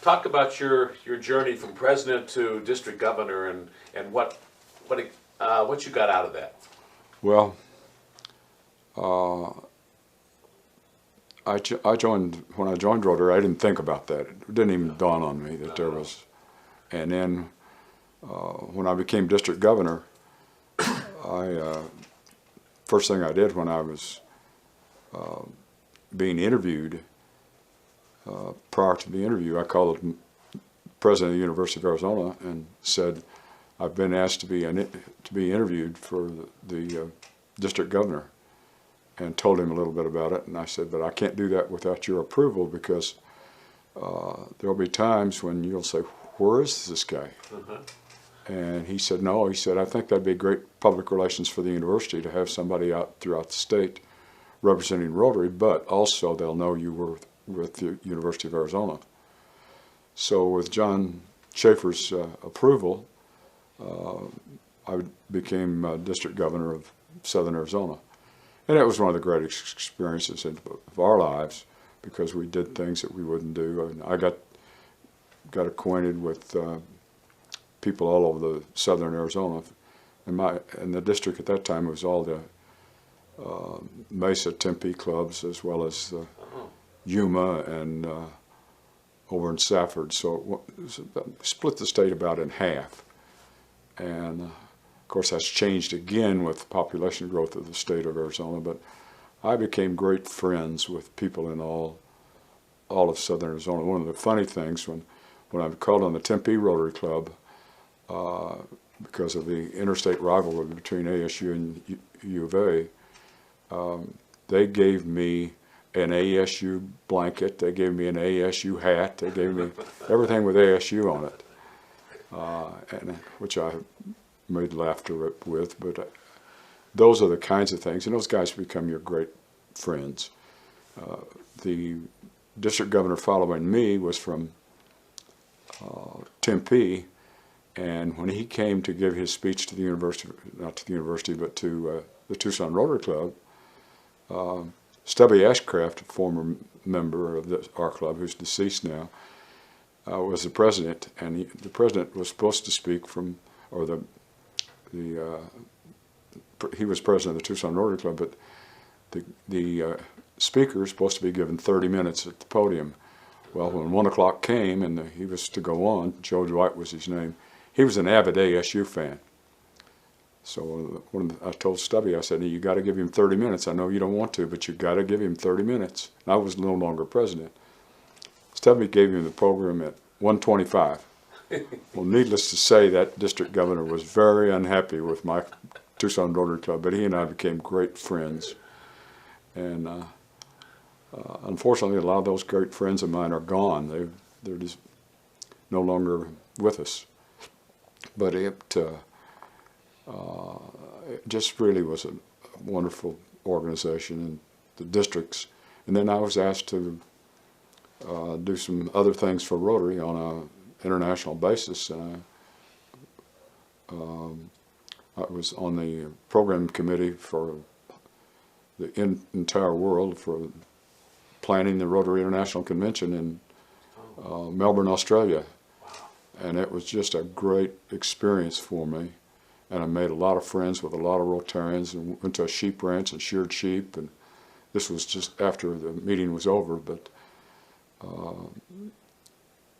talk about your journey from president to district governor and what you got out of that. Well, I joined, when I joined Rotary, I didn't think about that. It didn't even dawn on me that there was. And then when I became district governor, first thing I did when I was being interviewed, prior to the interview, I called the president of the University of Arizona and said, I've been asked to be interviewed for the district governor, and told him a little bit about it. And I said, but I can't do that without your approval, because there'll be times when you'll say, where is this guy? And he said, no. He said, I think that'd be great public relations for the university to have somebody out throughout the state representing Rotary, but also they'll know you were with the University of Arizona. So with John Schaefer's approval, I became district governor of Southern Arizona. And it was one of the great experiences of our lives, because we did things that we wouldn't do. And I got acquainted with people all over the Southern Arizona. And the district at that time was all the Mesa Tempe clubs, as well as Yuma and over in Safford. So it split the state about in half. And of course that's changed again with the population growth of the state of Arizona. But I became great friends with people in all of Southern Arizona. One of the funny things, when I called on the Tempe Rotary Club, because of the interstate rivalry between ASU and U of A, they gave me an ASU blanket, they gave me an ASU hat, they gave me everything with ASU on it, and which I made laughter with. But those are the kinds of things, and those guys become your great friends. The district governor following me was from Tempe, and when he came to give his speech to the university, not to the university, but to the Tucson Rotary Club, Stubby Ashcraft, a former member of our club who's deceased now, was the president, and the president was supposed to speak from, or he was president of the Tucson Rotary Club, but the speaker was supposed to be given 30 minutes at the podium. Well, when 1 o'clock came and he was to go on, Joe Dwight was his name, he was an avid ASU fan. So when I told Stubby, I said, you got to give him 30 minutes. I know you don't want to, but you got to give him 30 minutes. And I was no longer president. Stubby gave him the program at 1:25. Well, needless to say, that district governor was very unhappy with my Tucson Rotary Club, but he and I became great friends. And unfortunately, a lot of those great friends of mine are gone. They're just no longer with us. But it just really was a wonderful organization, and the districts. And then I was asked to do some other things for Rotary on an international basis. And I was on the program committee for the entire world for planning the Rotary International Convention in Melbourne, Australia. And it was just a great experience for me. And I made a lot of friends with a lot of Rotarians, and went to a sheep ranch and sheared sheep. And this was just after the meeting was over, but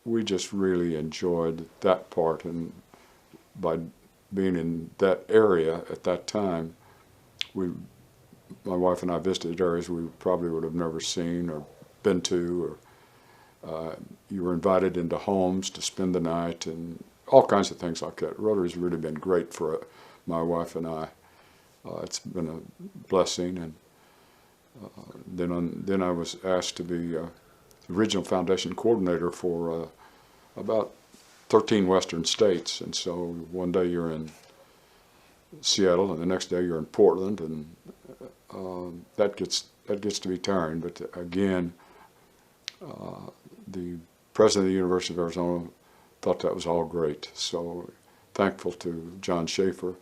we just really enjoyed that part. And by being in that area at that time, my wife and I visited areas we probably would have never seen or been to, or you were invited into homes to spend the night, and all kinds of things like that. Rotary's really been great for my wife and I. It's been a blessing. And then I was asked to be the regional foundation coordinator for about 13 western states. And so one day you're in Seattle, and the next day you're in Portland, and that gets to be tiring. But again, the president of the University of Arizona thought that was all great. So thankful to John Schaefer,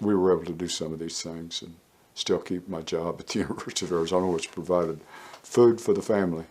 we were able to do some of these things and still keep my job at the University of Arizona, which provided food for the family.